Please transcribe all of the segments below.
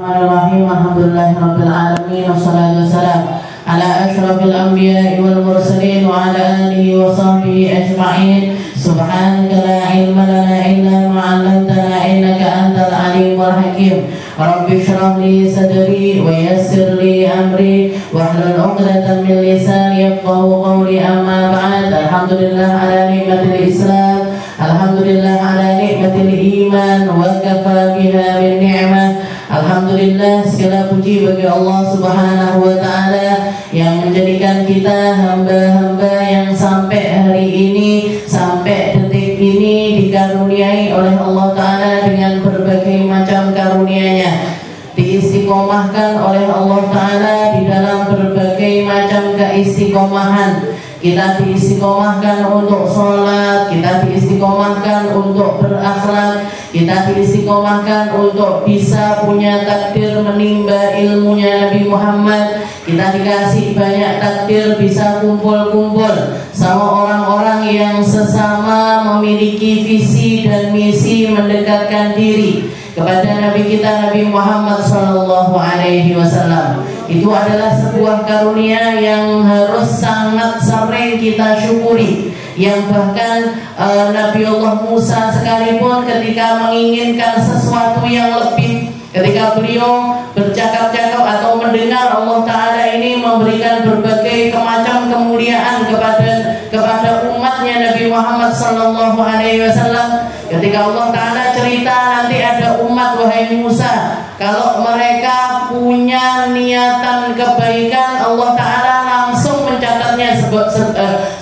Bismillahirrahmanirrahim. Alhamdulillahirabbil alamin wassalatu wassalamu ala asyrafil anbiya'i wal mursalin wa ala alihi wa sahbihi ajma'in. Subhanaka la ilma lana illa ma 'allamtana innaka antal alimul hakim. Rabbi shrah li sadri wa yassir li amri wahlul 'uqdatam min lisani yafqahu qawli. Amma ba'd. Alhamdulillah ala nikmatil Islam, alhamdulillah ala nikmatil iman wa kafa biha min ni'mah. Alhamdulillah, segala puji bagi Allah Subhanahu wa ta'ala yang menjadikan kita hamba-hamba yang sampai hari ini, sampai detik ini dikaruniai oleh Allah ta'ala dengan berbagai macam karunia-Nya, diistiqomahkan oleh Allah ta'ala di dalam berbagai macam keistiqomahan. Kita diistiqomahkan untuk sholat, kita diistiqomahkan untuk berakhlak, kita diistiqomahkan untuk bisa punya takdir menimba ilmunya Nabi Muhammad. Kita dikasih banyak takdir bisa kumpul-kumpul sama orang-orang yang sesama memiliki visi dan misi mendekatkan diri kepada Nabi kita Nabi Muhammad SAW. Itu adalah sebuah karunia yang harus sangat sering kita syukuri, yang bahkan Nabi Allah Musa sekalipun ketika menginginkan sesuatu yang lebih, ketika beliau bercakap-cakap atau mendengar Allah Ta'ala ini memberikan berbagai macam kemuliaan kepada umatnya Nabi Muhammad SAW. Ketika Allah Ta'ala cerita nanti ada umat, wahai Musa, kalau mereka punya niatan kebaikan, Allah Ta'ala langsung mencatatnya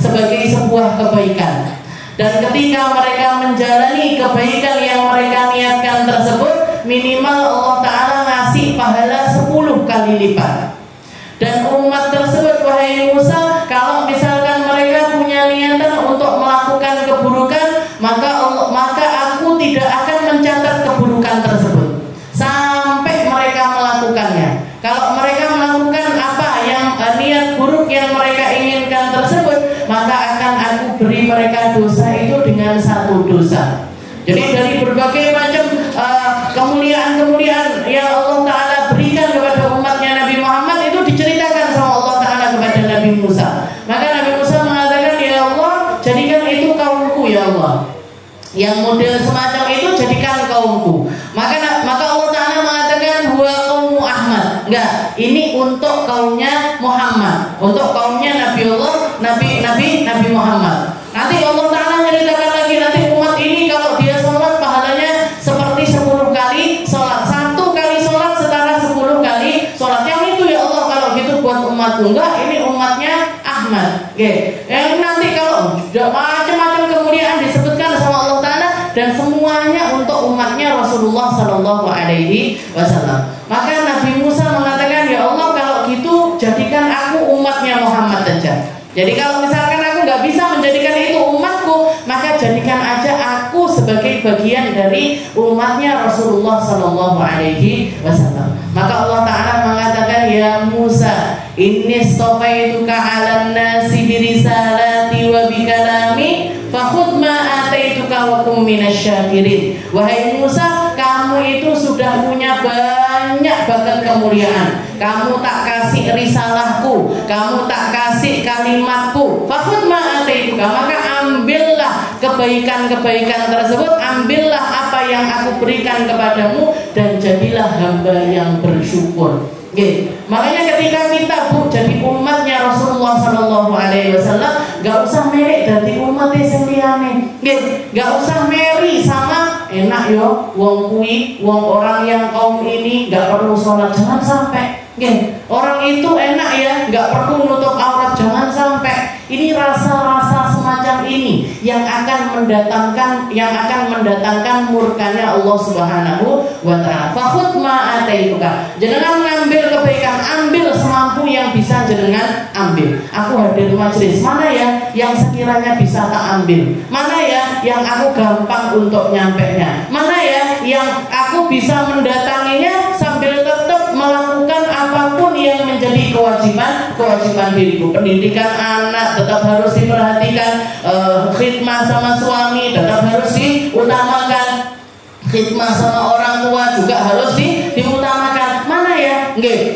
sebagai sebuah kebaikan. Dan ketika mereka menjalani kebaikan yang mereka niatkan tersebut, minimal Allah Ta'ala ngasih pahala 10 kali lipat. Dan umat tersebut, wahai Musa, kalau misalkan mereka punya niatan untuk melakukan keburukan, maka aku tidak akan mencatat keburukan tersebut sampai mereka melakukannya. Kalau mereka melakukan apa yang niat buruk yang mereka inginkan tersebut, maka akan aku beri mereka dosa itu dengan 1 dosa. Jadi dari berbagai macam kemuliaan-kemuliaan yang Allah Ta'ala berikan kepada umatnya Nabi Muhammad itu diceritakan sama Allah Ta'ala kepada Nabi Musa. Maka Nabi Musa mengatakan, ya Allah, jadikan itu kaumku ya Allah. Yang model semacam itu jadikan kaumku. Maka Allah Ta'ala mengatakan, huwa qaumu Ahmad. Enggak, ini untuk kaumnya Muhammad, untuk kaumnya Nabi Muhammad. Nanti Allah Ta'ala menceritakan lagi, nanti umat ini kalau dia sholat pahalanya seperti 10 kali sholat. 1 kali sholat setara 10 kali sholat. Yang itu ya Allah, kalau gitu buat umatku. Enggak, ini umatnya Ahmad. Oke. Nanti kalau macam-macam kemuliaan disebutkan sama Allah Ta'ala, dan semuanya untuk umatnya Rasulullah SAW. Maka Nabi Musa mengatakan, ya Allah, kalau gitu jadikan aku umatnya Muhammad saja. Jadi kalau misalkan aku nggak bisa menjadikan itu umatku, maka jadikan aja aku sebagai bagian dari umatnya Rasulullah SAW. Maka Allah Ta'ala mengatakan, ya Musa, inni istafaituka 'alan nasi birisalati wa bikalami fakhudh ma ataituka wa kum minasyakirin. Wahai Musa, kamu itu sudah punya banyak banget kemuliaan. Kamu tak kasih risalahku, kamu tak kasih kalimatku. Fakhudh ma ataituka, maka ambillah kebaikan-kebaikan tersebut, ambillah apa yang aku berikan kepadamu, dan jadilah hamba yang bersyukur. Makanya ketika kita jadi umatnya Rasulullah SAW, gak usah merek dari umatnya sendiriane, gak usah meri sama enak yo wong kui, wong orang yang kaum ini gak perlu sholat, jangan sampai. Orang itu enak ya, gak perlu nutup aurat, jangan sampai. Ini rasa-rasa semacam ini yang akan mendatangkan murkanya Allah Subhanahu wa Ta'ala. Fakhudh ma ataituka, jangan mengambil kebaikan, ambil semampu yang bisa jenengan ambil. Aku hadir majelis, mana ya yang sekiranya bisa tak ambil, mana ya yang aku gampang untuk nyampainya, mana ya yang aku bisa mendatanginya sambil tetap melakukan apapun yang menjadi kewajiban diriku. Pendidikan anak tetap harus diperhatikan, khidmah sama suami tetap harus diutamakan, khidmah sama orang tua juga harus diutamakan.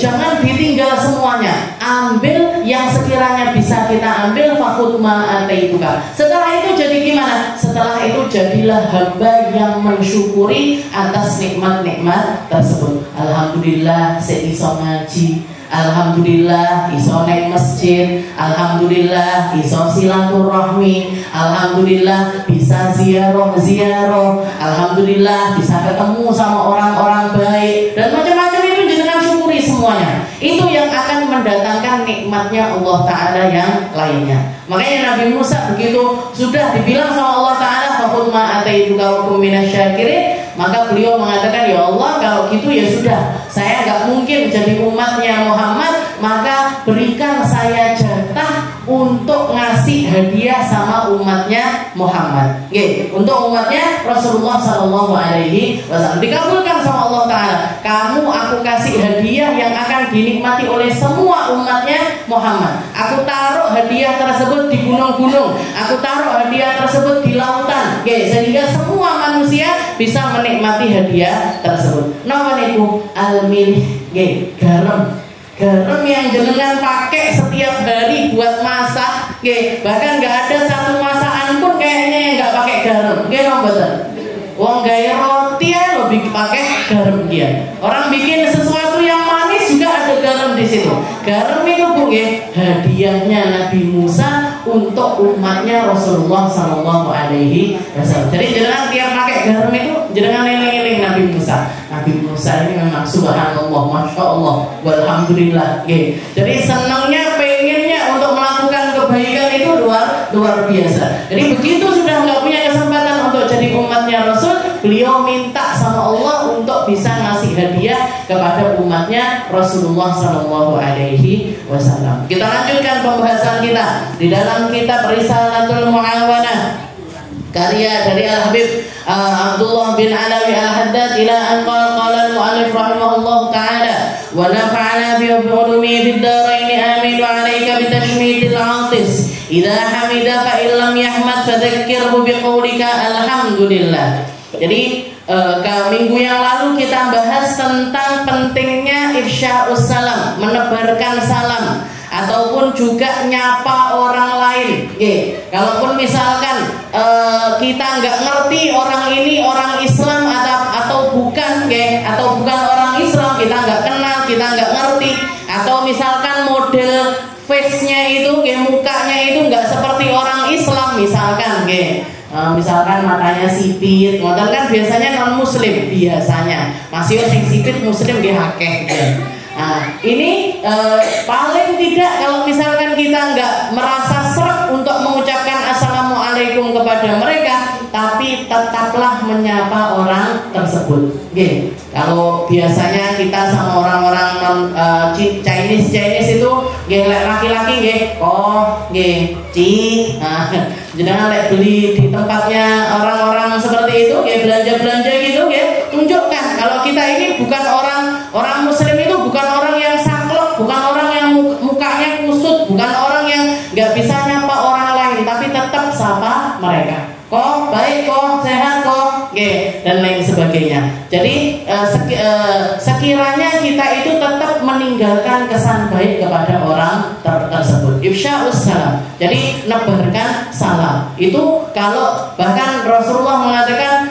Jangan ditinggal semuanya. Ambil yang sekiranya bisa kita ambil, fakhudh ma ataituka. Setelah itu jadi gimana? Setelah itu jadilah hamba yang mensyukuri atas nikmat-nikmat tersebut. Alhamdulillah saya iso ngaji, alhamdulillah iso neng masjid, alhamdulillah iso silaturahmi, alhamdulillah bisa ziarah, alhamdulillah bisa ketemu sama orang-orang baik, dan macam-macam itu jangan syukuri semuanya. Itu yang akan mendatangkan nikmatnya Allah Ta'ala yang lainnya. Makanya Nabi Musa begitu sudah dibilang sama Allah Ta'ala, fakhudh ma ataituka wa kum minasyakirin, maka beliau mengatakan, ya Allah kalau gitu ya sudah, saya gak mungkin jadi umatnya Muhammad, maka berikan saya jatah untuk ngasih hadiah sama umatnya Muhammad. Untuk umatnya Rasulullah Sallallahu Alaihi Wasallam dikabulkan sama Allah Ta'ala. Kamu aku kasih hadiah yang akan dinikmati oleh semua umatnya Muhammad. Aku taruh hadiah tersebut di gunung-gunung, aku taruh hadiah tersebut di lautan, sehingga semua manusia bisa menikmati hadiah tersebut. Napa niku? Al-milh, garam yang jenengan pakai setiap hari buat masak, bahkan nggak ada satu masakan pun kayaknya yang nggak pakai garam, betul. Wong gawe roti ya lebih pakai garam dia. Orang bikin sesuatu yang manis juga ada garam di situ. Garam itu hadiahnya Nabi Musa untuk umatnya Rasulullah Sallallahu Alaihi Wasallam. Jadi jangan tiap pakai garam itu jangan eling-eling Nabi Musa. Nabi Musa ini memang subhanallah, masya Allah, walhamdulillah. Jadi senangnya, pengennya untuk melakukan kebaikan itu luar biasa. Jadi begitu sudah nggak punya kesempatan untuk jadi umatnya Rasul, beliau minta sama Allah untuk bisa ngasih hadiah kepada umatnya Rasulullah Sallallahu Alaihi Wasallam. Kita lanjutkan pembahasan kita di dalam kitab Risalatul Mu'awanah, karya dari Al-Habib Abdullah bin Alawi Al-Haddad, ila an qala al-mu'allif rahimahullah ta'ala wa nafa'ana bi ulumihi fid darain amin wa 'alaika bi tashmitil 'atis idza hamida fa illam yahmad fadzakkirhu bi qaulika alhamdulillah. Jadi minggu yang lalu kita bahas tentang pentingnya ifsya'us salam, menebarkan salam, ataupun juga nyapa orang lain. Kalaupun misalkan kita nggak ngerti orang ini orang Islam atau bukan, atau bukan orang Islam, kita nggak kenal, kita nggak ngerti, atau misalkan model face-nya itu, mukanya itu nggak seperti orang Islam, misalkan, misalkan matanya sipit, modal kan biasanya non Muslim biasanya, masih sing sipit Muslim akeh. Nah, ini paling tidak kalau misalkan kita nggak merasa seret untuk mengucapkan assalamualaikum kepada mereka, tapi tetaplah menyapa orang tersebut. Kalau biasanya kita sama orang-orang Chinese itu, laki-laki jangan beli di tempatnya orang-orang seperti itu, belanja-belanja gitu, tunjukkan kalau kita ini bukan orang Muslim, itu bukan orang yang saklek, bukan orang yang mukanya kusut, bukan orang yang nggak bisa nyapa orang lain, tapi tetap sapa mereka. Kok baik, kok sehat, kok, dan lain sebagainya. Jadi sekiranya kita itu tetap meninggalkan kesan baik kepada orang tersebut. Ifsya'us salam. Jadi nebarkan salam. Itu kalau bahkan Rasulullah mengatakan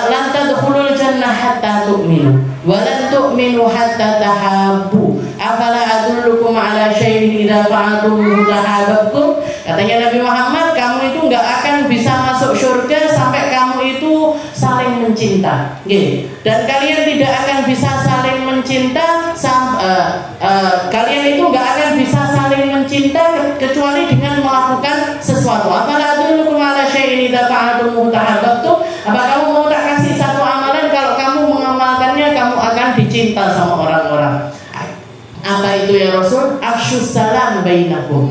lan tadkhulul jannah hatta tu'minu wa lan tu'minu hatta tahabbu. Afala adullukum ala syai'in idza fa'altum tahabbtum. Katanya Nabi Muhammad, kamu itu enggak akan bisa masuk surga sampai kamu itu saling mencinta. Dan kalian tidak akan bisa saling mencinta, kalian itu enggak akan bisa saling mencinta kecuali dengan melakukan sesuatu. Afala adullukum ala syai'in idza fa'altum tahabbtum. Apa kamu mau tak kasih satu amalan, kalau kamu mengamalkannya kamu akan dicinta sama orang-orang. Apa itu ya Rasul? Afsyus salam bainakum.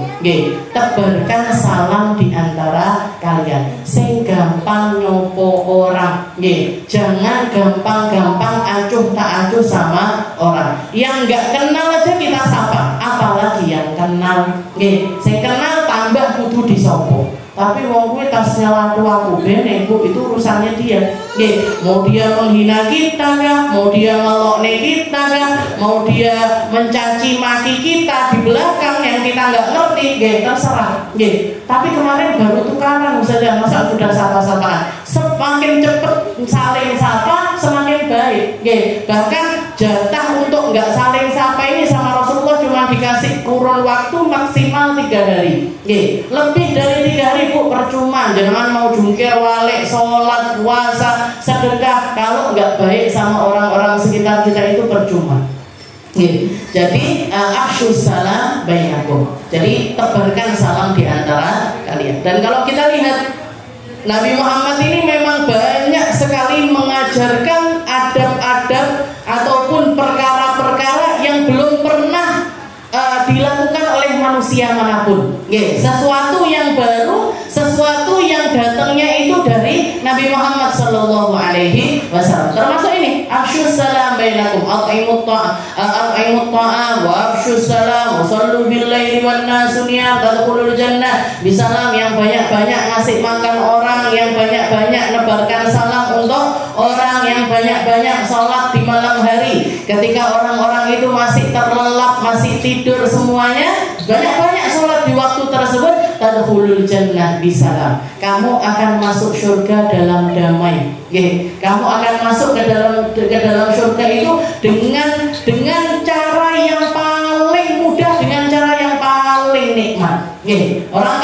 Tebarkan salam di antara kalian. Sing gampang nyopo orang. Jangan gampang-gampang acuh tak acuh sama orang. Yang nggak kenal aja kita sapa, apalagi yang kenal. Sing kenal tambah kudu disopo. tapi wong kuwi tasnya laku aku bene Bu, itu urusannya dia. Nggih, mau dia menghina kita kah, mau dia ngelokne kita kah, mau dia mencaci maki kita di belakang yang kita nggak ngerti, nggih terserah. Nggih, tapi kemarin baru tukaran saja, masa sudah sapa-sapaan. Semakin cepet saling sapa semakin baik. Nggih, bahkan jatah untuk nggak saling sapa ini sama Rasulullah cuma dikasih kurun waktu maksimal 3 hari. Nggih, lebih dari 3 hari Bu percuma. Jangan mau jungkir balik, sholat, puasa, sedekah, kalau nggak baik sama orang-orang sekitar kita itu percuma. Jadi afsyus salam bainakum. Jadi tebarkan salam di antara kalian. Dan kalau kita lihat Nabi Muhammad ini memang banyak sekali mengajarkan adab-adab ataupun perkara-perkara yang belum pernah dilakukan oleh manusia manapun. Sesuatu yang baru, sesuatu yang datangnya itu dari Nabi Muhammad Sallallahu Alaihi Wasallam. Termasuk ini, afsyus salam bainakum, at'imut ta'am wa afsyus salam wa sallu bil laili wan nasu niyam tadkhulul jannah. Bisalam, yang banyak-banyak ngasih makan orang, yang banyak-banyak nebarkan salam untuk orang, yang banyak-banyak sholat di malam hari. Ketika orang-orang itu masih terlelap, masih tidur semuanya, banyak-banyak sholat di waktu tersebut, tadkhulul jannah bisalam. Kamu akan masuk surga dalam damai. Kamu akan masuk ke dalam surga itu dengan cara yang paling mudah, dengan cara yang paling nikmat. Orang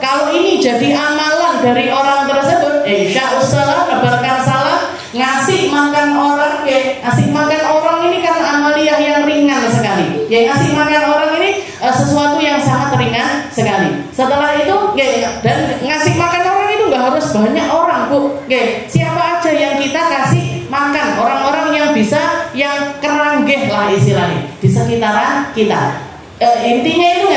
kalau ini jadi amalan dari orang tersebut, insyaallah nebarkan salam, ngasih makan orang, ngasih makan orang ini kan amaliyah yang ringan sekali. Ngasih makan orang ini sesuatu yang sangat ringan sekali. Setelah itu, dan ngasih makan orang itu nggak harus banyak orang Bu. Siapa aja yang kita kasih makan, orang-orang yang bisa, yang keranggeh lah istilahnya di sekitaran kita. Intinya itu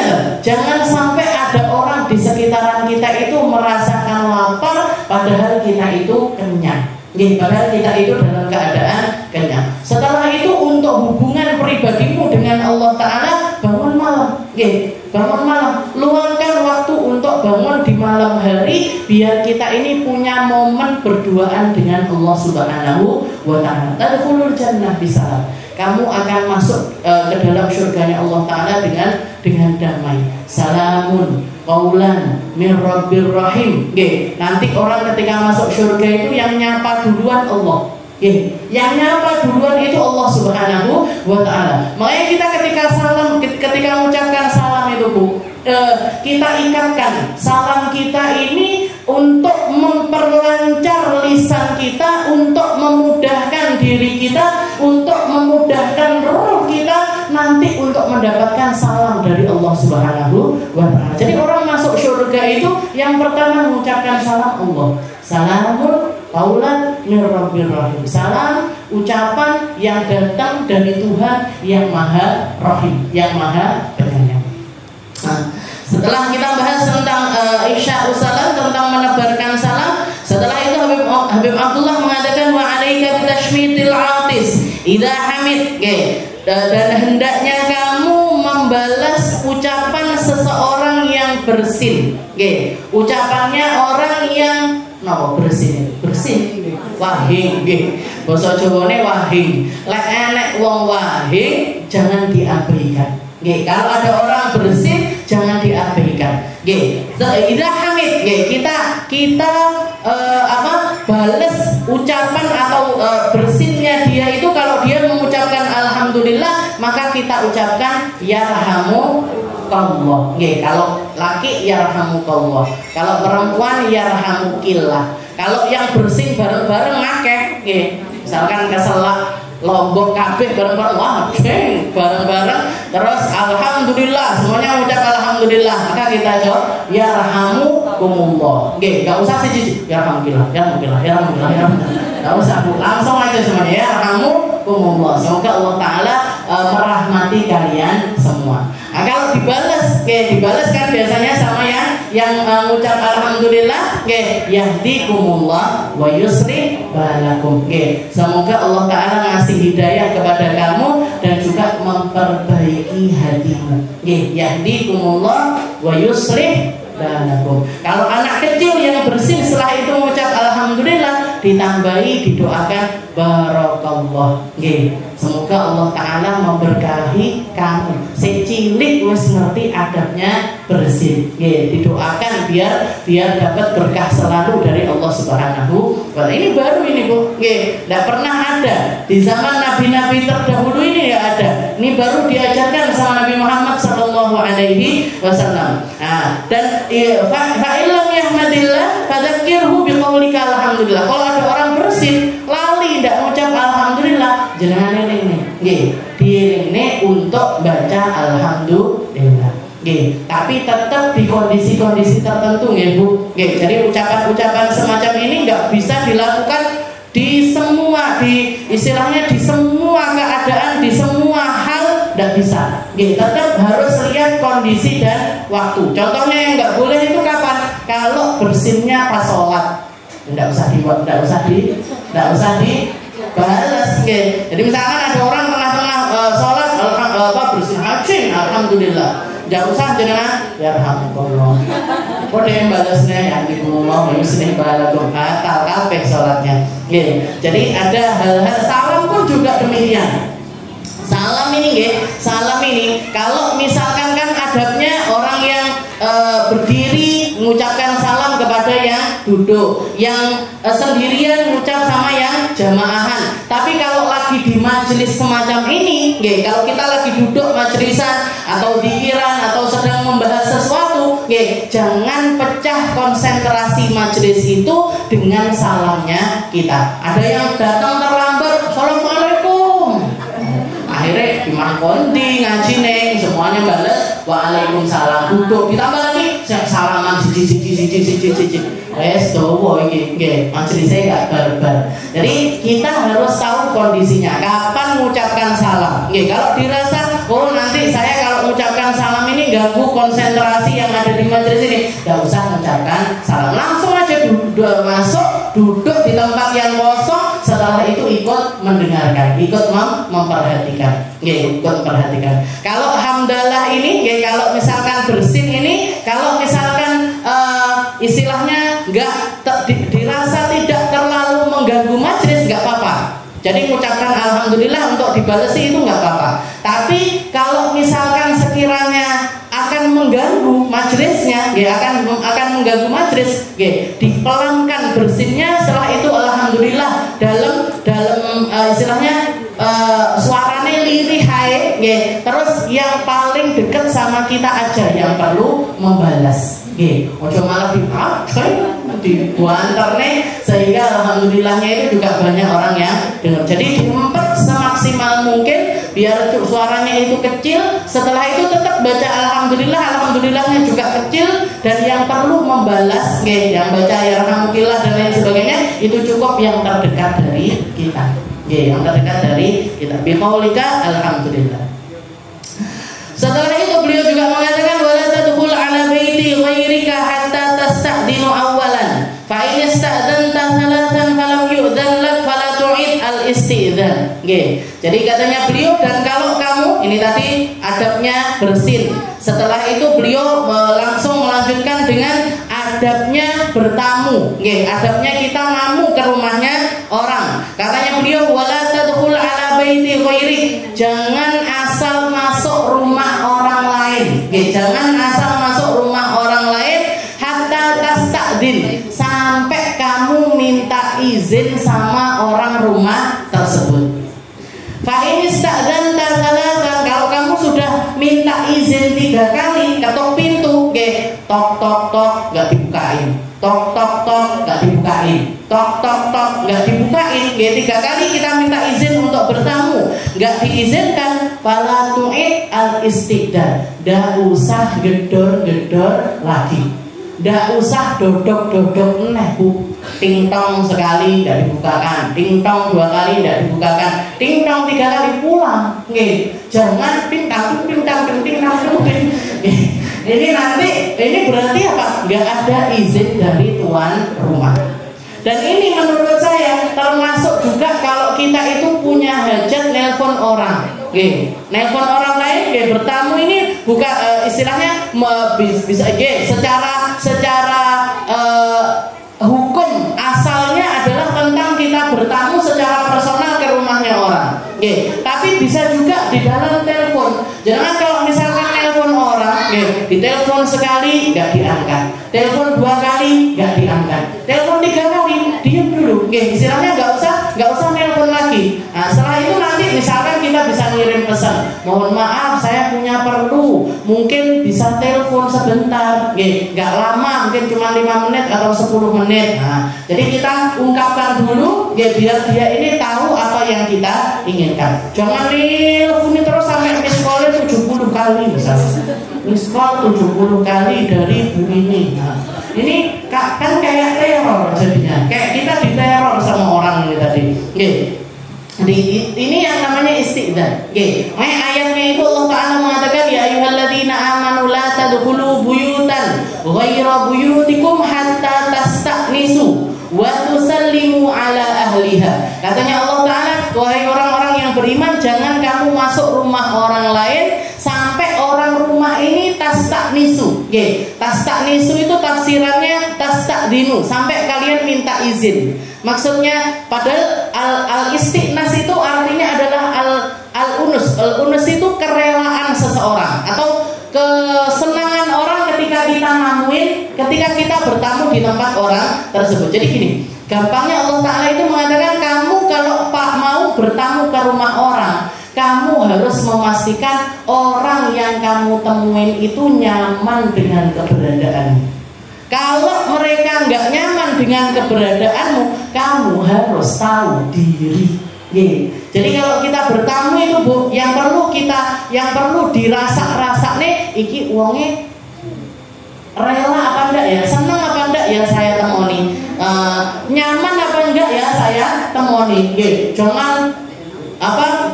jangan sampai ada orang di sekitaran kita itu merasakan lapar padahal kita itu kenyang. Padahal kita itu dalam keadaan kenyang. Setelah itu untuk hubungan pribadimu dengan Allah Ta'ala, bangun malam. Bangun malam, luangkan waktu untuk bangun di malam hari, biar kita ini punya momen berduaan dengan Allah Subhanahu wa Ta'ala. Tadkhulul jannah bisalam. Kamu akan masuk ke dalam surganya Allah Ta'ala dengan damai. Salamun qaulan min rabbir rahim. Nanti orang ketika masuk surga itu yang nyapa duluan Allah. Yang nyapa duluan itu Allah Subhanahu wa Ta'ala. Makanya kita ketika mengucapkan salam itu Bu, kita ikatkan salam kita ini untuk memperlancar lisan kita, untuk memudahkan diri kita, untuk memudahkan roh kita nanti untuk mendapatkan salam dari Allah Subhanahu wa Ta'ala. Jadi orang masuk surga itu yang pertama mengucapkan salam Allah. Salamun qaulan min rabbir rahim. Salam, ucapan yang datang dari Tuhan yang Maha Rahim, yang Maha Penyayang. Setelah kita bahas tentang isya'us salam, tentang menebarkan salam, setelah itu Habib Abdullah mengatakan wa 'alaika bitashmitil 'atis idza hamid. Dan hendaknya kamu membalas ucapan seseorang yang bersin. Ucapannya orang yang bersin wahing, basa Jawane wahing. Lek enek wong wahing jangan diabaikan. Kalau ada orang bersin jangan diabaikan. Idza hamid, kita balas ucapan atau bersinnya dia itu. Kalau dia mengucapkan alhamdulillah, maka kita ucapkan yarhamukallah. Kalau laki yarhamukallah, kalau perempuan yarhamukillah. Kalau yang bersin bareng-bareng ngakeh, misalkan keselak Lombok kabeh bareng-bareng, wah jeng bareng-bareng, terus alhamdulillah, semuanya ucap alhamdulillah, maka kita jawab yarhamukumullah. Enggak usah siji, yarhamukillah, enggak usah Bu, langsung aja semuanya yarhamukumullah. Semoga Allah Ta'ala merahmati kalian semua. Nah, kalau dibalas kan biasanya sama yang mengucap alhamdulillah, yahdikumullah wa yusri balakum. Semoga Allah Ta'ala ngasih hidayah kepada kamu dan juga memperbaiki hatimu. Yahdikumullah wa yusri lanakum. Kalau anak kecil yang bersin setelah itu mengucap alhamdulillah, ditambahi didoakan barakallah. Nggih. Semoga Allah Ta'ala memberkahi kamu. Si cilik wis ngerti adabnya bersin. Nggih, didoakan biar dapat berkah selalu dari Allah Subhanahu wa taala. Ini baru ini, Bu. Nggih, enggak pernah ada di zaman nabi-nabi terdahulu ini ya ada. Ini baru diajarkan sama Nabi Muhammad sallallahu alaihi wasallam. Nah, dan fa illam yahmadillah fadzakirhu biqaulika alhamdulillah. Kalau ada orang bersin lali tidak mengucap alhamdulillah, jenengan ini nggih, diiringne untuk baca alhamdulillah. Nggih, tapi tetap di kondisi-kondisi tertentu nggih, Bu. Nggih, jadi ucapan-ucapan semacam ini nggak bisa dilakukan di semua, istilahnya di semua keadaan, di semua hal tidak bisa. Nggih, tetap harus lihat kondisi dan waktu. Contohnya yang nggak boleh itu kapan? Kalau bersinnya pas sholat, tidak usah dibalas. Nggih. Jadi misalkan ada orang tengah-tengah sholat, bersin hajin, alhamdulillah. Jangan usah jenengan ya rahmatullah. Kok dia balasnya yang dikumumau muslim balakum batal kabeh salatnya. Nggih. Jadi ada hal-hal salam pun juga demikian. Salam ini nggih, salam ini kalau misalkan kan adabnya orang yang berdiri mengucapkan salam kepada yang duduk, yang sendirian mengucap sama yang jamaahan. Tapi kalau lagi di majelis semacam ini, nggih, kalau kita lagi duduk majelisan atau dikiran atau sedang membahas sesuatu, nggih, jangan pecah konsentrasi majelis itu dengan salamnya kita. Ada yang datang terlambat, assalamualaikum. Akhirnya gimana kondi ngaji neng semuanya balas waalaikumsalam, duduk ditambah lagi salaman siji wes dowo iki nggih majelisnya enggak barbar. Jadi kita harus tahu kondisinya kapan mengucapkan salam. Nggih, kalau dirasa oh nanti saya kalau mengucapkan salam ini ganggu konsentrasi yang ada di majelis ini, enggak usah mengucapkan salam, langsung aja masuk duduk di tempat yang kosong, setelah itu ikut mendengarkan, ikut memperhatikan. Nggih, ikut memperhatikan. Kalau hamdalah ini nggih, kalau misalkan bersin ini, kalau misalkan istilahnya enggak dirasa tidak terlalu mengganggu majelis, enggak apa-apa. Jadi mengucapkan alhamdulillah untuk dibalesi itu enggak apa-apa. Tapi kalau misalkan sekiranya akan mengganggu majelisnya, nggih, akan mengganggu majelis, nggih, dipelankan bersinnya, setelah itu alhamdulillah dalam istilahnya suaranya lirih hae, nggih. Terus yang paling dekat sama kita aja yang perlu membalas. Nggih, ojo malah dibuanterne sehingga alhamdulillahnya itu juga banyak orang yang dengar. Jadi diempet semaksimal mungkin biar suaranya itu kecil. Setelah itu tetap baca alhamdulillahnya juga kecil, dan yang perlu membalas, nggih, yang baca ya rahmatillah dan lain sebagainya itu cukup yang terdekat dari kita. Nggih, yang terdekat dari kita. Biqaulika alhamdulillah. Setelah itu beliau juga mengatakan wala tadkhul ala baiti ghairika hatta tasta'dinu awwalan fa in ista'danta thalathan falam yu'dhan lak fala tu'id al-isti'dzan. Nggih. Jadi katanya beliau, dan kalau kamu ini tadi adabnya bersin. Setelah itu beliau langsung melanjutkan dengan adabnya bertamu. Nggih, adabnya kita namu ke rumahnya orang. Katanya beliau wala tadkhul ala baiti ghairi, jangan asal masuk rumah orang lain. Nggih, jangan asal masuk rumah orang lain hatta tasta'din, sampai kamu minta izin sama orang rumah tersebut. Fa in ista'dzanta thalathan, kalau kamu sudah minta izin 3 kali, ketok pintu, nggih, tok tok tok enggak dibukain. Tok tok tok enggak dibukain. Tok tok tok enggak dibukain, nggih, 3 kali kita minta izin untuk bertamu, enggak diizinkan, fala tu'id al-istiqdar, enggak usah gedor-gedor lagi. Enggak usah dodok-dodok neh, Bu. Ting-tong sekali enggak dibukakan, ting-tong 2 kali enggak dibukakan, ting-tong 3 kali pulang. Nggih, jangan ting-tang. Ini nanti ini berarti apa? Enggak ada izin dari tuan rumah. Dan ini menurut saya termasuk juga kalau kita itu punya hajat nelpon orang. Nggih, nelpon orang lain, nggih, bertamu ini bukan istilahnya bisa secara hukum asalnya adalah tentang kita bertamu secara personal ke rumahnya orang. Tapi bisa juga di dalam telepon. Jangan kalau misalkan telepon orang, ditelepon sekali nggak diangkat, telepon 2 kali nggak diangkat, telepon 3 kali diam dulu. Istilahnya nggak usah telepon lagi. Nah, setelah itu nanti misalkan kita bisa ngirim pesan, mohon maaf saya punya perlu, mungkin bisa telepon sebentar, nggak lama, mungkin cuma 5 menit atau 10 menit. Nah, jadi kita ungkapkan dulu, biar dia ini tahu apa yang kita inginkan. Jangan nelfon terus sampai miss call 70 kali misalnya, miss call 70 kali dari Bu ini. Nah, ini kan kayak teror jadinya, kayak kita diteror sama orang ini tadi. Ini yang namanya isti'dzan. Ayatnya itu Allah Ta'ala mengatakan, ya ayyuhalladzina amanu la tadkhulu buyutan ghaira buyutikum hatta tasta'nisu wa tusallimu ala ahliha. Katanya Allah Ta'ala, wahai orang-orang yang beriman, jangan kamu masuk rumah orang lain sampai orang rumah ini tasta'nisu. Tasta'nisu itu tafsirannya tasta'dinu, sampai kalian minta izin. Maksudnya padahal al-istiqnas itu artinya adalah al-unus. Al-unus itu kerelaan seseorang atau kesenangan orang ketika kita namuin, ketika kita bertamu di tempat orang tersebut. Jadi gini, gampangnya Allah Ta'ala itu mengatakan, kamu kalau mau bertamu ke rumah orang, kamu harus memastikan orang yang kamu temuin itu nyaman dengan keberadaanmu. Kalau mereka nggak nyaman dengan keberadaanmu, kamu harus tahu diri. Jadi kalau kita bertamu itu Bu, yang perlu dirasa-rasa nih, iki uangnya rela apa enggak ya, senang apa enggak ya saya temoni, nyaman apa enggak ya saya temoni. Jangan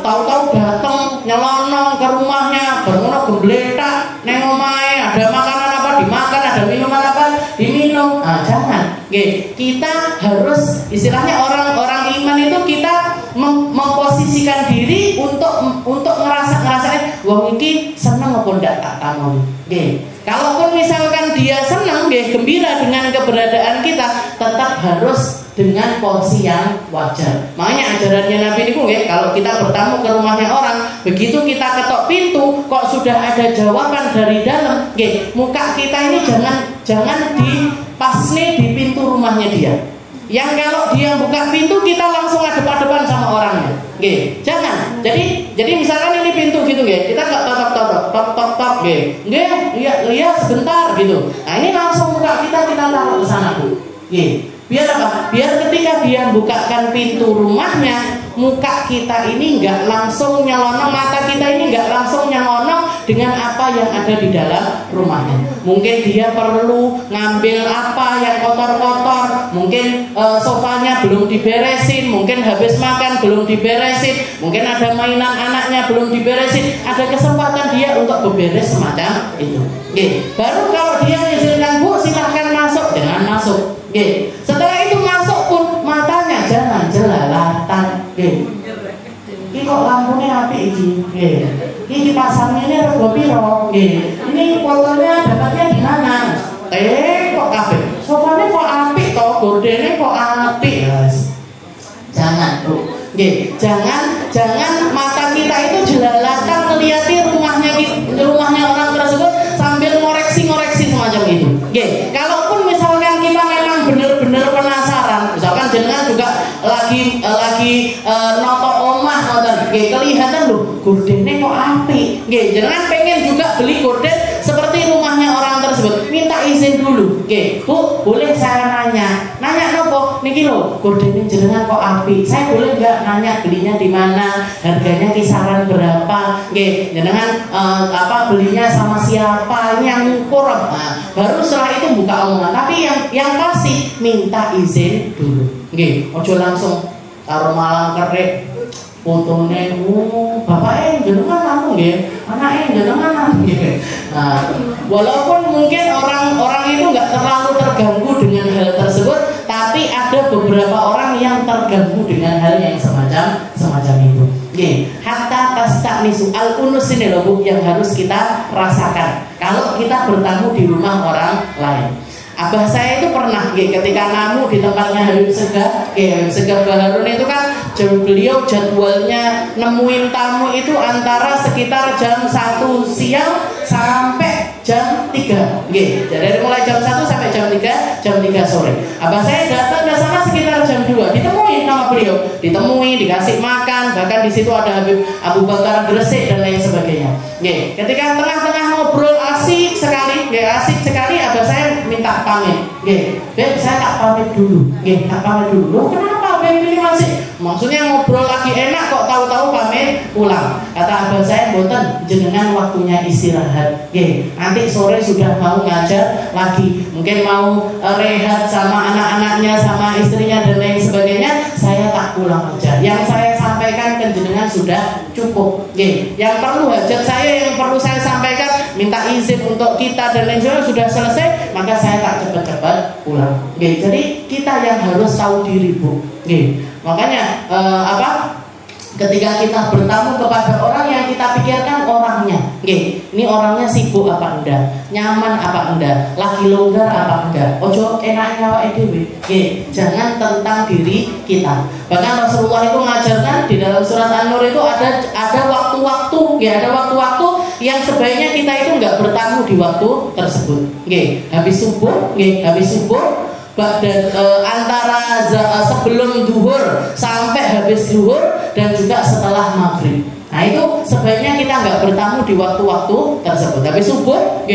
tahu-tahu datang nyelonong ke rumahnya, bermono gembletak neng omahe, ada makanan apa dimakan, ada minuman apa diminum. Nah, jangan. Kita harus istilahnya orang-orang iman itu kita memposisikan diri untuk ngerasain wong iki seneng apa ndak tak tamoni. Kalaupun misalkan dia senang, gembira dengan keberadaan kita, tetap harus dengan porsi yang wajar. Makanya ajarannya Nabi itu, kalau kita bertamu ke rumahnya orang, begitu kita ketok pintu, kok sudah ada jawaban dari dalam, muka kita ini jangan dipasne di pintu rumahnya dia. Yang kalau dia buka pintu, kita langsung adep-adepan sama orangnya. Jangan. Jadi misalkan ini pintu gitu, kita nggak tok, iya sebentar gitu. Nah, ini langsung muka kita taruh ke sana, Bu. Biar apa? Biar ketika dia bukakan pintu rumahnya, muka kita ini nggak langsung nyelonong, mata kita ini nggak langsung nyelonong dengan apa yang ada di dalam rumahnya. Mungkin dia perlu ngambil apa yang kotor-kotor, mungkin sofanya belum diberesin, mungkin habis makan belum diberesin, mungkin ada mainan anaknya belum diberesin, ada kesempatan dia untuk beberes semacam itu. Baru kalau dia mengizinkan, Bu silahkan masuk, jangan masuk. Setelah itu masuk pun matanya jangan jelalatan. Ini kok lampunya api ini. Ini pasangnya ini rego piro. Ini fotonya dapatnya di mana? Kok kabeh. Sofanya kok api toh, gordene kok api. Jangan, Bu. Jangan mata kita itu jelalatan melihat rumahnya orang tersebut sambil ngoreksi semacam itu. Kalaupun misalkan kita memang benar-benar penasaran, misalkan jenengan juga lagi noto omah ngoten, kelihatan loh gordene kok apik. Jenengan pengen juga beli gorden seperti rumahnya orang tersebut, minta izin dulu. Bu, boleh saya nanya nopo niki lho, gordene jenengan kok apik. Saya boleh nggak nanya belinya di mana, harganya kisaran berapa? Jenengan belinya sama siapa, ini yang ngukur. Nah, baru setelah itu buka omongan. Tapi yang pasti minta izin dulu. Ojo langsung taruh malang kerek fotone, bapaknya jenengan anu anaknya jenengan anu. Nah, walaupun mungkin orang itu nggak terlalu terganggu dengan hal tersebut, tapi ada beberapa orang yang terganggu dengan hal yang semacam itu. Hatta tastanisu. Al-unus ini loh Bu, yang harus kita rasakan kalau kita bertamu di rumah orang lain. Abah saya itu pernah ketika namu di tempatnya Habib Segaf, Habib Segaf Baharun itu kan beliau jadwalnya nemuin tamu itu antara sekitar jam 1 siang sampai jam 3. Jadi dari mulai jam 1 sampai jam 3 sore. Abah saya datang ke sana sekitar jam 2. Ditemuin sama beliau, dikasih makan, bahkan di situ ada Habib Abu Bakar Gresik dan lain sebagainya. Ketika tengah-tengah ngobrol asik sekali, abah saya minta pamit. Beb, saya tak pamit dulu. Tak pamit dulu. Loh, kenapa Beb ini masih? Maksudnya ngobrol lagi enak kok tahu-tahu pamit pulang. Kata abah saya, "Mboten, jenengan waktunya istirahat. Nanti sore sudah mau ngajar lagi. Mungkin mau rehat sama anak-anaknya, sama istrinya dan lain sebagainya. Saya tak pulang aja. Yang saya sampaikan ke jenengan sudah cukup. Yang perlu hajat saya, yang perlu saya sampaikan, minta izin untuk kita dan lain sebagainya sudah selesai, maka saya tak cepat-cepat pulang." Jadi kita yang harus tahu diri Bu. Makanya ketika kita bertamu kepada orang yang kita pikirkan orangnya, ini orangnya sibuk apa enggak, nyaman apa enggak, lagi longgar apa enggak, ojo enaknya awake dhewe. Jangan tentang diri kita. Bahkan Rasulullah itu mengajarkan di dalam surat An-Nur itu ada waktu-waktu, ada waktu-waktu yang sebaiknya kita itu enggak bertamu di waktu tersebut. Habis subuh dan antara sebelum zuhur sampai habis zuhur dan juga setelah maghrib. Nah itu sebaiknya kita nggak bertamu di waktu-waktu tersebut. Habis subuh,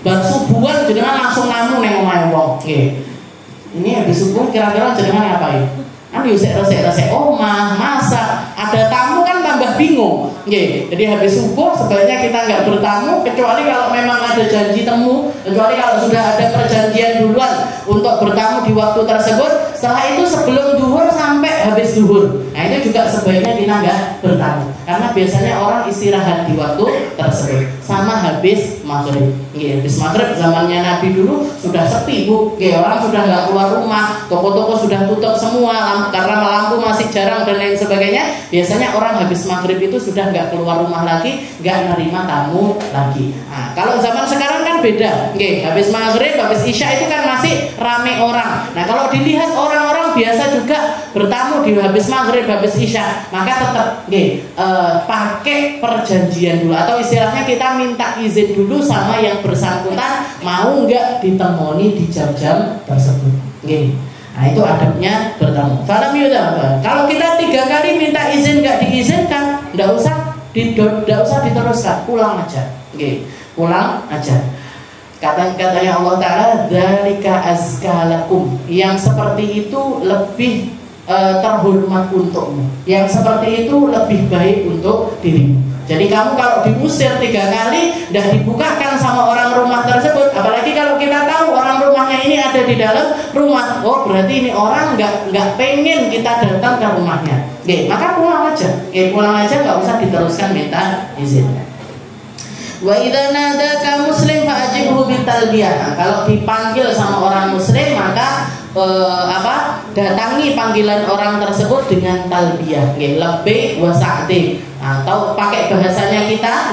bar subuhan jenengan langsung namu neng omahe wong. Ini habis subuh kira-kira jenengan ngapain? Kan resek-resek omah, masak. Ada tamu kan tambah bingung. Jadi habis subuh sebaiknya kita nggak bertamu, kecuali kalau memang ada janji temu, kecuali kalau sudah ada perjanjian duluan untuk bertamu di waktu tersebut. Setelah itu sebelum zuhur sampai habis zuhur, nah itu juga sebaiknya kita nggak bertamu, karena biasanya orang istirahat di waktu tersebut. Sama habis maghrib, habis maghrib zamannya Nabi dulu sudah sepi Bu, orang sudah nggak keluar rumah, toko-toko sudah tutup semua karena lampu masih jarang dan lain sebagainya. Biasanya orang habis maghrib itu sudah nggak keluar rumah lagi, nggak nerima tamu lagi. Nah, kalau zaman sekarang kan beda, habis maghrib, habis isya itu kan masih rame orang. Nah kalau dilihat orang-orang biasa juga bertamu di habis maghrib, habis isya, maka tetap pakai perjanjian dulu, atau istilahnya kita minta izin dulu sama yang bersangkutan, mau nggak ditemoni di jam-jam tersebut. Nah itu adabnya bertamu. Kalau kita 3 kali minta izin nggak diizinkan, nggak usah diteruskan, pulang aja. Pulang aja. Katanya Allah Ta'ala, dzalika azkalakum, yang seperti itu lebih terhormat untukmu, yang seperti itu lebih baik untuk dirimu. Jadi kamu kalau diusir 3 kali, tidak dibukakan sama orang rumah tersebut, apalagi kalau kita tahu orang rumahnya ini ada di dalam rumah, oh berarti ini orang nggak pengen kita datang ke rumahnya. Maka pulang aja, nggak usah diteruskan minta izin. Wa idza nadaka muslim fa'ajibhu bitalbiyah. Kalau dipanggil sama orang muslim, maka datangi panggilan orang tersebut dengan talbiyah, labbaik wa sa'dik, atau pakai bahasanya kita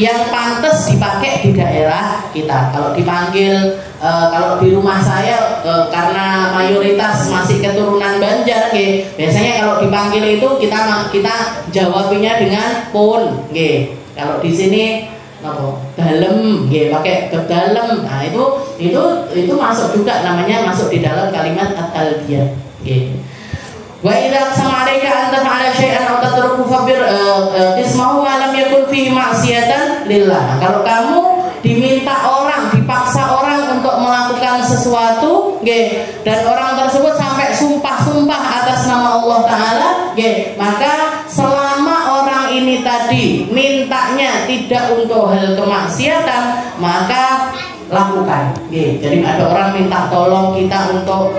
yang pantas dipakai di daerah kita. Kalau dipanggil, kalau di rumah saya karena mayoritas masih keturunan Banjar, biasanya kalau dipanggil itu kita jawabnya dengan pun. Kalau di sini dalam, pakai ke dalam. Nah itu masuk juga, namanya masuk di dalam kalimat at-talbiyah. Wa idza sama'alika anta fa'ala syai'an aw tatruku fabir tismahu ma lam yakun fihi ma'siyatan lillah. Kalau kamu dipaksa orang untuk melakukan sesuatu, dan orang tersebut sampai sumpah atas nama Allah Ta'ala, maka selama orang ini tadi mintanya tidak untuk hal kemaksiatan, maka lakukan. Jadi ada orang minta tolong kita untuk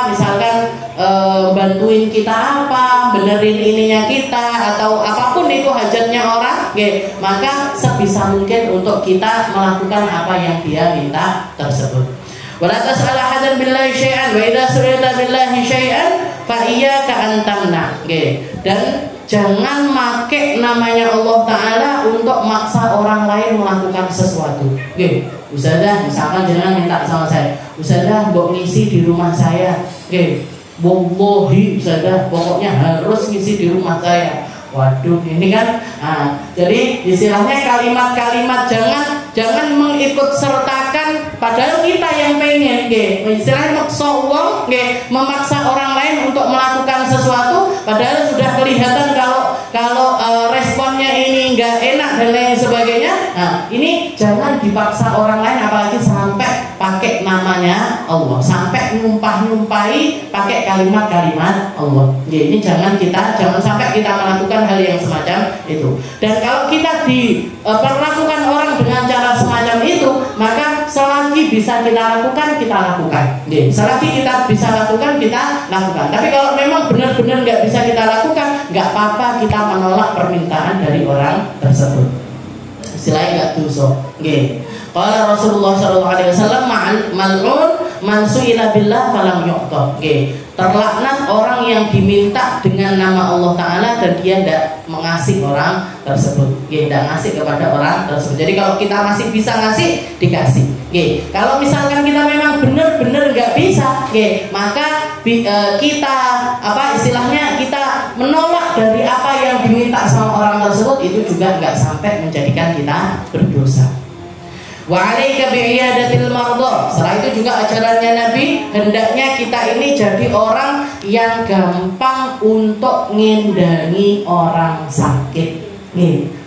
misalkan bantuin kita benerin ininya kita, atau apapun itu hajatnya orang, maka sebisa mungkin untuk kita melakukan apa yang dia minta tersebut. Wala tas'ala hadan billahi syai'an wa idza su'ila billahi syai'an fa iyyaka an tamna. Dan jangan make namanya Allah Ta'ala untuk maksa orang lain melakukan sesuatu. Ustazah, misalkan jangan minta sama saya, Ustazah mbok ngisi di rumah saya. Wallahi Ustazah, pokoknya harus ngisi di rumah saya. Waduh, ini kan jadi istilahnya kalimat-kalimat jangan mengikut sertakan padahal kita yang pengen istilahnya maksa uang memaksa orang lain untuk melakukan sesuatu padahal sudah kelihatan kalau responnya ini nggak enak dan lain sebagainya. Ini jangan dipaksa orang lain apalagi sampai pakai namanya Allah, sampai numpahi pakai kalimat-kalimat Allah. Ini jangan sampai kita melakukan hal yang semacam itu. Dan kalau kita diperlakukan orang dengan cara semacam itu, maka selagi bisa kita lakukan, kita lakukan. Selagi kita bisa lakukan, kita lakukan. Tapi kalau memang benar-benar nggak bisa kita lakukan, nggak apa-apa kita menolak permintaan dari orang tersebut. Istilahnya nggak dosa. Qala Rasulullah SAW mal'un man su'ila billah falam yu'ta. Terlaknat orang yang diminta dengan nama Allah Ta'ala dan dia tidak mengasih orang tersebut. Tidak ngasih kepada orang tersebut. Jadi kalau kita masih bisa ngasih, dikasih. Kalau misalkan kita memang benar-benar nggak bisa, maka kita istilahnya kita menolak dari apa yang diminta sama orang tersebut, itu juga nggak sampai menjadikan kita berdosa. Wa 'alaika bi'iyadatil mardha. Setelah itu juga ajarannya Nabi, hendaknya kita ini jadi orang yang gampang untuk ngendangi orang sakit.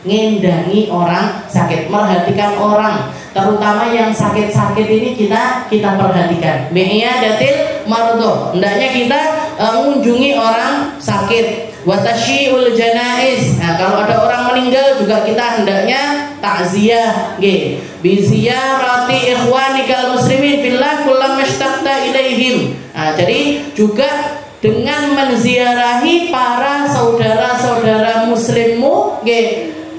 Ngendangi orang sakit, merhatikan orang, terutama yang sakit-sakit ini kita perhatikan. Bi'iyadatil mardha. Hendaknya kita mengunjungi orang sakit. Wa tasyi'ul janaiz. Kalau ada orang meninggal juga kita hendaknya takziah. Bi ziyarati ikhwanikal muslimin fillah kullam mashtaqta ilaihim. Jadi juga dengan menziarahi para saudara-saudara muslimmu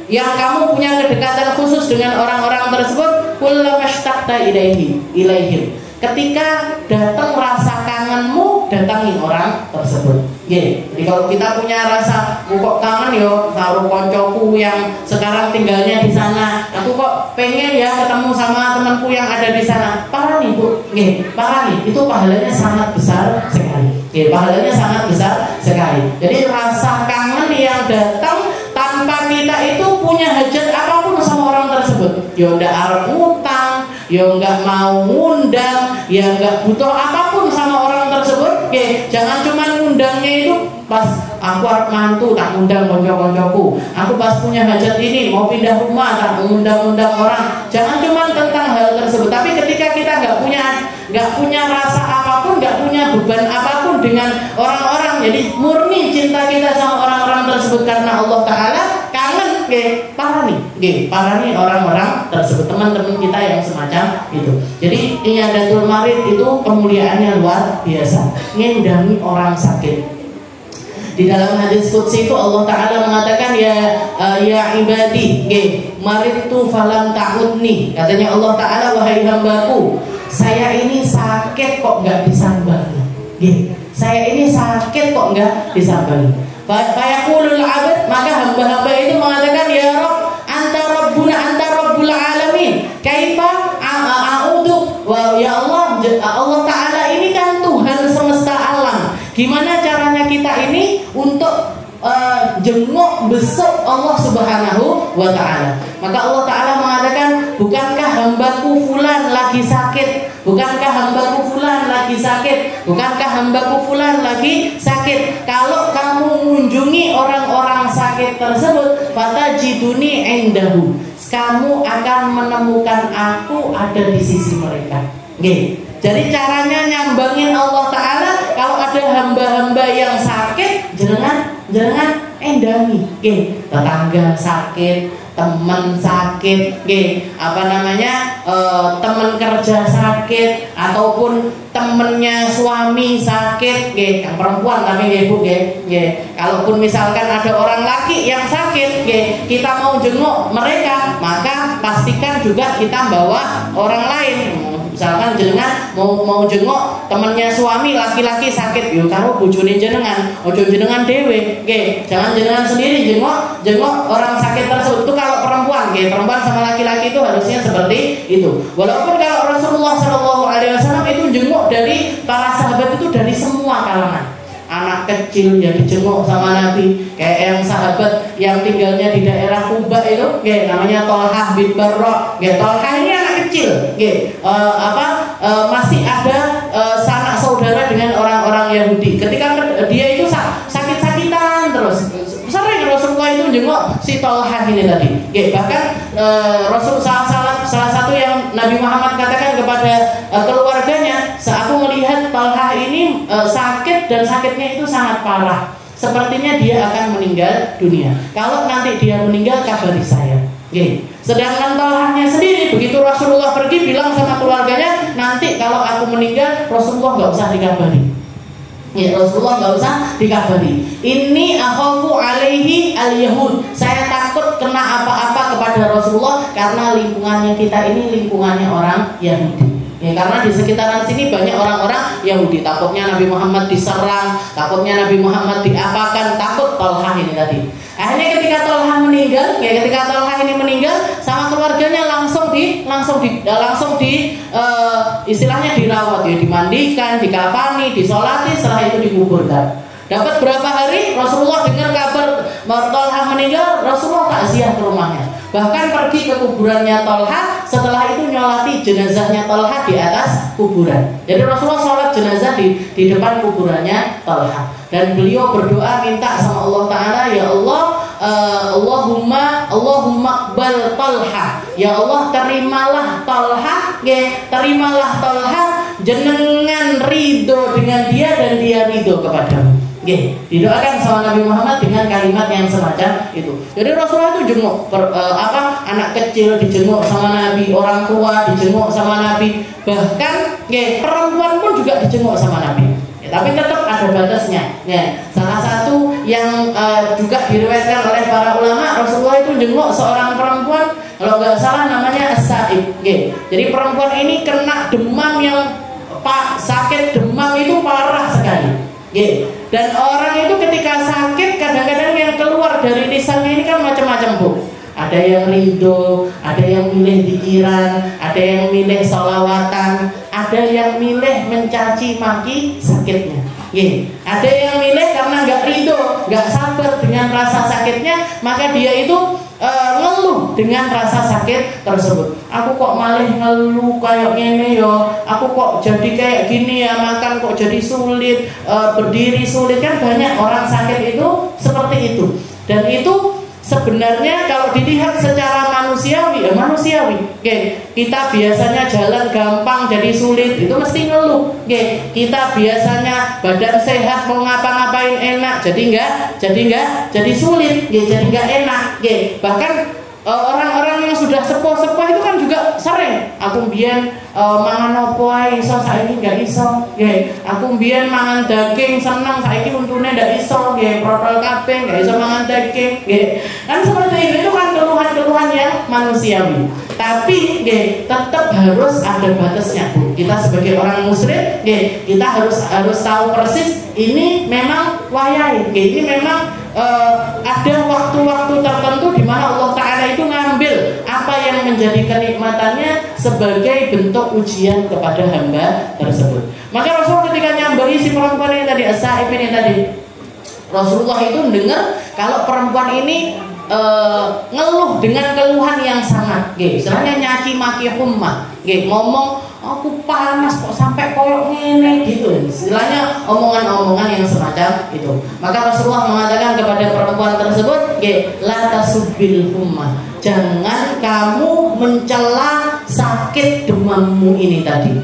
yang kamu punya kedekatan khusus dengan orang-orang tersebut, kullam mashtaqta ilaihim. Ketika datang rasa kangenmu, datangi orang tersebut. Jadi kalau kita punya rasa kok kangen yo karo koncoku yang sekarang tinggalnya di sana, aku kok pengen ya ketemu sama temanku yang ada di sana. Parani Bu, parani. Itu pahalanya sangat besar sekali. Pahalanya sangat besar sekali. Jadi rasa kangen yang datang tanpa kita itu punya hajat apapun sama orang tersebut. Yo ndak arep ngutang, yo nggak mau ngundang, ya nggak butuh apapun sama orang tersebut. Jangan cuma ngundangnya itu pas aku harus mantu tak ngundang konco-koncoku, aku pas punya hajat ini mau pindah rumah tak ngundang-undang orang. Jangan cuma tentang hal tersebut, tapi ketika kita nggak punya rasa apapun, nggak punya beban apapun dengan orang-orang, jadi murni cinta kita sama orang-orang tersebut karena Allah Ta'ala, kangen parani orang-orang tersebut, teman-teman kita yang semacam itu. Jadi iyadatul marid itu kemuliaannya luar biasa, ngendangi orang sakit. Di dalam hadis qudsi itu Allah Ta'ala mengatakan ya ibadi maridtu falam ta'udni. Katanya Allah Ta'ala, wahai hambaku, saya ini sakit kok nggak disambangi. Saya ini sakit kok nggak disambangi. Fayaqulul 'abd, maka hamba-hamba itu mengatakan, ya Rabb, anta rabbuna, anta rabbul alamin, kaifa a'udhu. Ya Allah, Allah Ta'ala ini kan Tuhan semesta alam. Gimana caranya kita ini untuk jenguk besok Allah Subhanahu wa Ta'ala? Maka Allah Ta'ala mengatakan, bukankah hambaku fulan lagi sakit? Bukankah hambaku fulan lagi sakit? Bukankah hambaku fulan lagi sakit? Kalau kamu mengunjungi orang-orang sakit tersebut, fatajiduni indahu, kamu akan menemukan aku ada di sisi mereka. Jadi caranya nyambangin Allah Ta'ala, kalau ada hamba-hamba yang sakit, jangan endami. Tetangga sakit, teman sakit, teman kerja sakit, ataupun temennya suami sakit, yang perempuan tapi Bu, kalaupun misalkan ada orang laki yang sakit, kita mau jenguk mereka, maka pastikan juga kita bawa orang lain. Misalkan jenengan mau jenguk temennya suami laki-laki sakit, yo karo bojone jenengan, ojo jenengan dhewe. Nggih, jangan jenengan sendiri jenguk orang sakit tersebut. Itu kalau perempuan, nggih, perempuan sama laki-laki itu harusnya seperti itu. Walaupun kalau Rasulullah Shallallahu alaihi wasallam itu jenguk dari para sahabat itu dari semua kalangan. Anak kecil yang dijenguk sama Nabi, kayak yang sahabat yang tinggalnya di daerah Kuba itu, namanya Tolhah bin Barrah. Tolhah ini anak kecil, masih ada sanak saudara dengan orang-orang Yahudi. Ketika dia itu sakit-sakitan terus, sering Rasulullah itu jenguk si Tolhah ini tadi. Bahkan Rasul salah satu yang Nabi Muhammad katakan kepada keluarganya, saat aku melihat Tolhah ini sakit dan sakitnya itu sangat parah, sepertinya dia akan meninggal dunia. Kalau nanti dia meninggal, kabari saya. Sedangkan Tolhahnya sendiri begitu Rasulullah pergi bilang sama keluarganya, nanti kalau aku meninggal Rasulullah nggak usah dikabari. Rasulullah nggak usah dikabari. Ini akhafu alaihi al-yahud. Saya takut kena apa-apa kepada Rasulullah karena lingkungannya kita ini lingkungannya orang Yahudi. Karena di sekitaran sini banyak orang-orang Yahudi. Takutnya Nabi Muhammad diserang, takutnya Nabi Muhammad diapakan, takut Tolhah ini tadi. Akhirnya ketika Tolhah meninggal, ini meninggal, sama keluarganya langsung di istilahnya dirawat, dimandikan, dikafani, disolati, setelah itu dikuburkan. Dapat berapa hari Rasulullah dengar kabar Tolhah meninggal, Rasulullah takziah ke rumahnya. Bahkan pergi ke kuburannya Tolhah, setelah itu nyolati jenazahnya Tolhah di atas kuburan. Jadi Rasulullah sholat jenazah di depan kuburannya Tolhah. Dan beliau berdoa minta sama Allah Ta'ala, ya Allah, Allahumma qbal Tolhah. Ya Allah, terimalah Tolhah, terimalah Tolhah, jenengan ridho dengan dia dan dia ridho kepadamu. Didoakan sama Nabi Muhammad dengan kalimat yang semacam itu. Jadi Rasulullah itu jenguk anak kecil dijenguk sama Nabi, orang tua dijenguk sama Nabi, bahkan perempuan pun juga dijenguk sama Nabi. Tapi tetap ada batasnya. Salah satu yang juga diriwayatkan oleh para ulama, Rasulullah itu jenguk seorang perempuan, kalau nggak salah namanya As-Sa'ib. Jadi perempuan ini kena demam yang sakit demam itu parah sekali. Dan orang itu ketika sakit kadang-kadang yang keluar dari lisannya ini kan macam-macam, Bu. Ada yang ridho, ada yang milih pikiran, ada yang milih sholawatan, ada yang milih mencaci maki sakitnya. Ada yang milih karena nggak ridho, nggak sabar dengan rasa sakitnya, maka dia itu ngeluh dengan rasa sakit tersebut. Aku kok malah ngeluh kayak gini ya, aku kok jadi kayak gini ya, makan kok jadi sulit, berdiri sulit. Kan banyak orang sakit itu seperti itu. Dan itu sebenarnya kalau dilihat secara manusiawi, kita biasanya jalan gampang jadi sulit, itu mesti ngeluh. Kita biasanya badan sehat mau ngapa-ngapain enak, jadi sulit, jadi nggak enak. Bahkan orang-orang yang sudah sepuh-sepuh itu kan juga sering, aku mbiyen mangan opo ae iso, saiki nggak iso. Aku mbiyen mangan daging seneng, saiki untune ndak iso. Protol kabeh nggak iso mangan daging. Kan seperti itu kan keluhan-keluhan yang manusiawi. Tapi tetap harus ada batasnya, Bu. Kita sebagai orang muslim, kita harus tahu persis ini memang wayai. Ini memang ada waktu-waktu tertentu di mana Allah Ta'ala itu ngambil apa yang menjadi kenikmatannya sebagai bentuk ujian kepada hamba tersebut. Maka Rasulullah ketika nyambari si perempuan ini tadi, As-Sa'ib ini tadi, Rasulullah itu dengar kalau perempuan ini ngeluh dengan keluhan yang sangat, istilahnya nyaci maki humma, ngomong aku panas kok sampai koyok ngene gitu, istilahnya omongan-omongan yang semacam itu. Maka Rasulullah mengatakan kepada perempuan tersebut, la tasubbil humma, jangan kamu mencela sakit demammu ini tadi.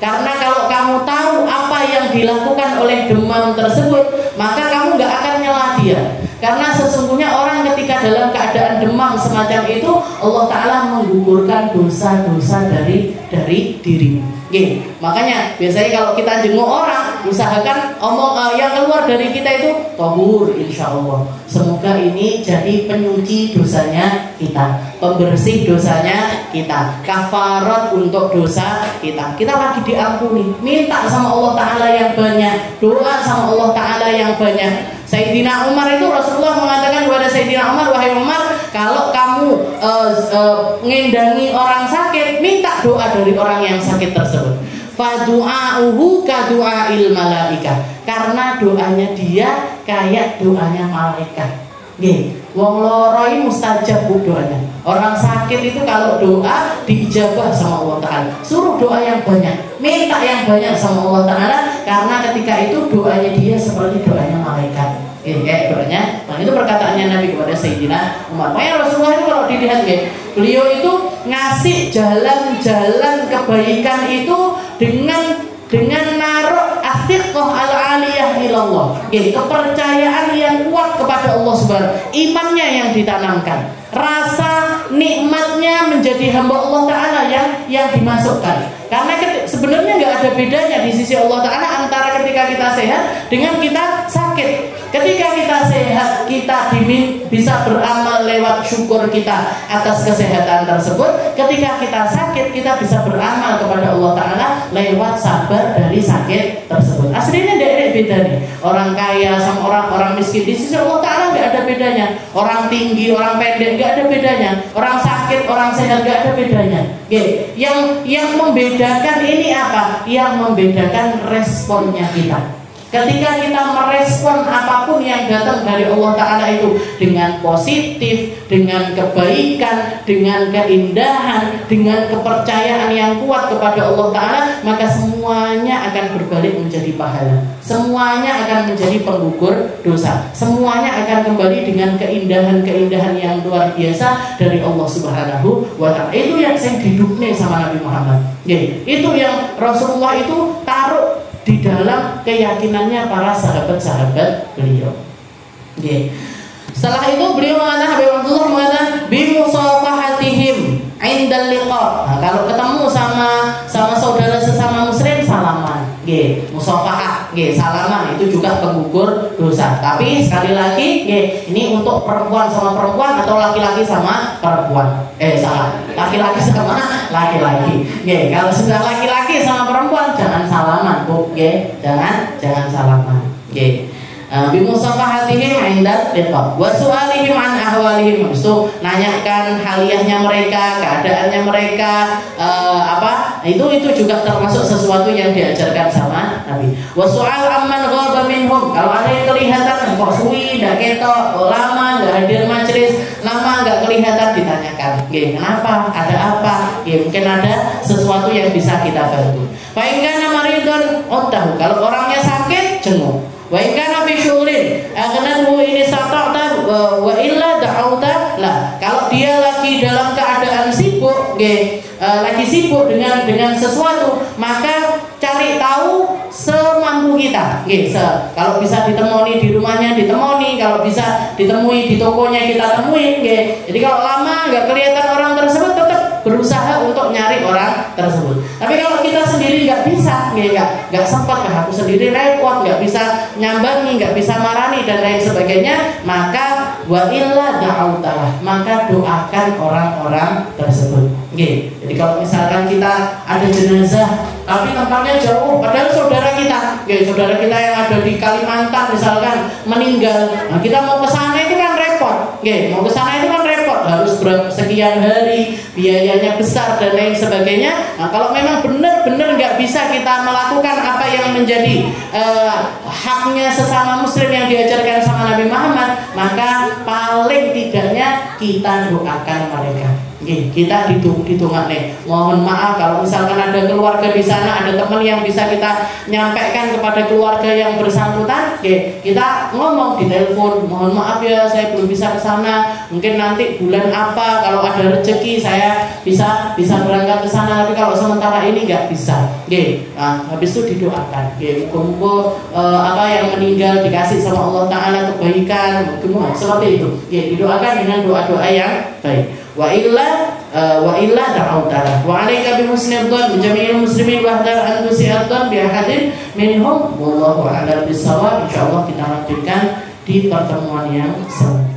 Karena kalau kamu tahu apa yang dilakukan oleh demam tersebut, maka kamu nggak akan nyela dia. Karena sesungguhnya orang ketika dalam keadaan demam semacam itu, Allah Ta'ala menggugurkan dosa-dosa dari dirimu. Makanya biasanya kalau kita jenguk orang, usahakan yang keluar dari kita itu tahur insyaallah. Semoga ini jadi penyuci dosanya kita, pembersih dosanya kita, kafarat untuk dosa kita. Kita lagi diampuni, minta sama Allah Ta'ala yang banyak, doa sama Allah Ta'ala yang banyak. Sayyidina Umar itu, Rasulullah mengatakan kepada Sayyidina Umar, wahai Umar, kalau kamu ngendangi orang sakit, minta doa dari orang yang sakit tersebut. Fadu'a'uhu kadu'a'il malaika, karena doanya dia kayak doanya malaikat. Nggih, wong loro iki mustajab doanya. Orang sakit itu kalau doa diijabah sama Allah Ta'ala. Suruh doa yang banyak, minta yang banyak sama Allah Ta'ala, karena ketika itu doanya dia seperti doanya malaikat. Kayak doanya, itu perkataannya Nabi kepada Sayyidina Umar. Makanya Rasulullah itu kalau dilihat, beliau itu ngasih jalan-jalan kebaikan itu dengan naruh athiqah al-aliyah ilallah, kepercayaan yang kuat kepada Allah Subhanahu, imannya yang ditanamkan, rasa nikmatnya menjadi hamba Allah Ta'ala yang dimasukkan. Karena sebenarnya nggak ada bedanya di sisi Allah Ta'ala antara ketika kita sehat dengan kita sakit. Ketika kita sehat, kita bisa beramal lewat syukur kita atas kesehatan tersebut. Ketika kita sakit, kita bisa beramal kepada Allah Ta'ala lewat sabar dari sakit tersebut. Aslinya tidak ada bedanya. Orang kaya sama orang miskin di sisi Allah Ta'ala nggak ada bedanya. Orang tinggi, orang pendek nggak ada bedanya. Orang sakit, orang sehat nggak ada bedanya. Yang membedakan ini apa? Yang membedakan responnya kita. Ketika kita merespon apapun yang datang dari Allah Ta'ala itu dengan positif, dengan kebaikan, dengan keindahan, dengan kepercayaan yang kuat kepada Allah Ta'ala, maka semuanya akan berbalik menjadi pahala. Semuanya akan menjadi penggugur dosa. Semuanya akan kembali dengan keindahan-keindahan yang luar biasa dari Allah Subhanahu wa Ta'ala. Itu yang saya didukne sama Nabi Muhammad. Itu yang Rasulullah itu taruh di dalam keyakinannya para sahabat-sahabat beliau. Setelah itu beliau mengatakan, Habib Abdullah mengatakan bimusafahatihim indal liqa. Nah, kalau ketemu sama saudara sesama muslim salaman. Musafahah, salaman itu juga penggugur dosa. Tapi sekali lagi, ini untuk perempuan sama perempuan atau laki-laki sama perempuan. Salah. Laki-laki sama laki-laki. Kalau sudah laki-laki sama perempuan jangan salaman, Bu. Jangan salaman. Bimusafahatihim indal liqa wa su'alihim an ahwalihim. Itu nanyakan haliyahnya mereka, keadaannya mereka, itu juga termasuk sesuatu yang diajarkan sama Nabi. Wa su'al amman ghaba minhum. Kalau ada yang kelihatan kok suwi, ndak ketok, lama nggak hadir majelis, lama nggak kelihatan, ditanyakan. Kenapa? Ada apa? Mungkin ada sesuatu yang bisa kita bantu. Fa in kana maridun otahu. Kalau orangnya sakit, jenguk. Wa in kana fi syughlin aghnahu in sata'ta wa illa da'auta lah. Kalau dia lagi dalam keadaan sibuk, lagi sibuk dengan sesuatu, maka cari tahu semampu kita. Kalau bisa ditemui di rumahnya ditemui, kalau bisa ditemui di tokonya kita temuin. Jadi kalau lama nggak kelihatan orang tersebut, tetap berusaha untuk nyari orang tersebut. Tapi kalau kita sendiri nggak bisa, nggak sempat, aku sendiri repot, nggak bisa nyambangi, nggak bisa marani dan lain sebagainya, maka wa illa da'autalah, maka doakan orang-orang tersebut. Jadi kalau misalkan kita ada jenazah tapi tempatnya jauh, padahal saudara kita, saudara kita yang ada di Kalimantan misalkan meninggal, nah kita mau ke sana itu kan repot. Mau ke sana itu kan repot, harus sekian hari, biayanya besar dan lain sebagainya. Nah, kalau memang benar-benar nggak bisa kita melakukan apa yang menjadi haknya sesama muslim yang diajarkan sama Nabi Muhammad, maka paling tidaknya kita doakan mereka. Kita ditungak nih. Mohon maaf kalau misalkan ada keluarga di sana, ada teman yang bisa kita nyampaikan kepada keluarga yang bersangkutan, kita ngomong di telepon, mohon maaf ya saya belum bisa ke sana. Mungkin nanti bulan apa kalau ada rezeki saya bisa berangkat ke sana, tapi kalau sementara ini nggak bisa. Nah, habis itu didoakan. Muga-muga yang meninggal dikasih sama Allah Ta'ala kebaikan, seperti itu. Didoakan dengan doa-doa yang baik. Wa illa wa illa da'autalah wa 'alaika bi husnil dhann bi jami'il muslimin wa hadar an tusi'ad dhann bi ahadin minhum wallahu a'lam bissawab. Insyaallah kita lanjutkan di pertemuan yang selanjutnya.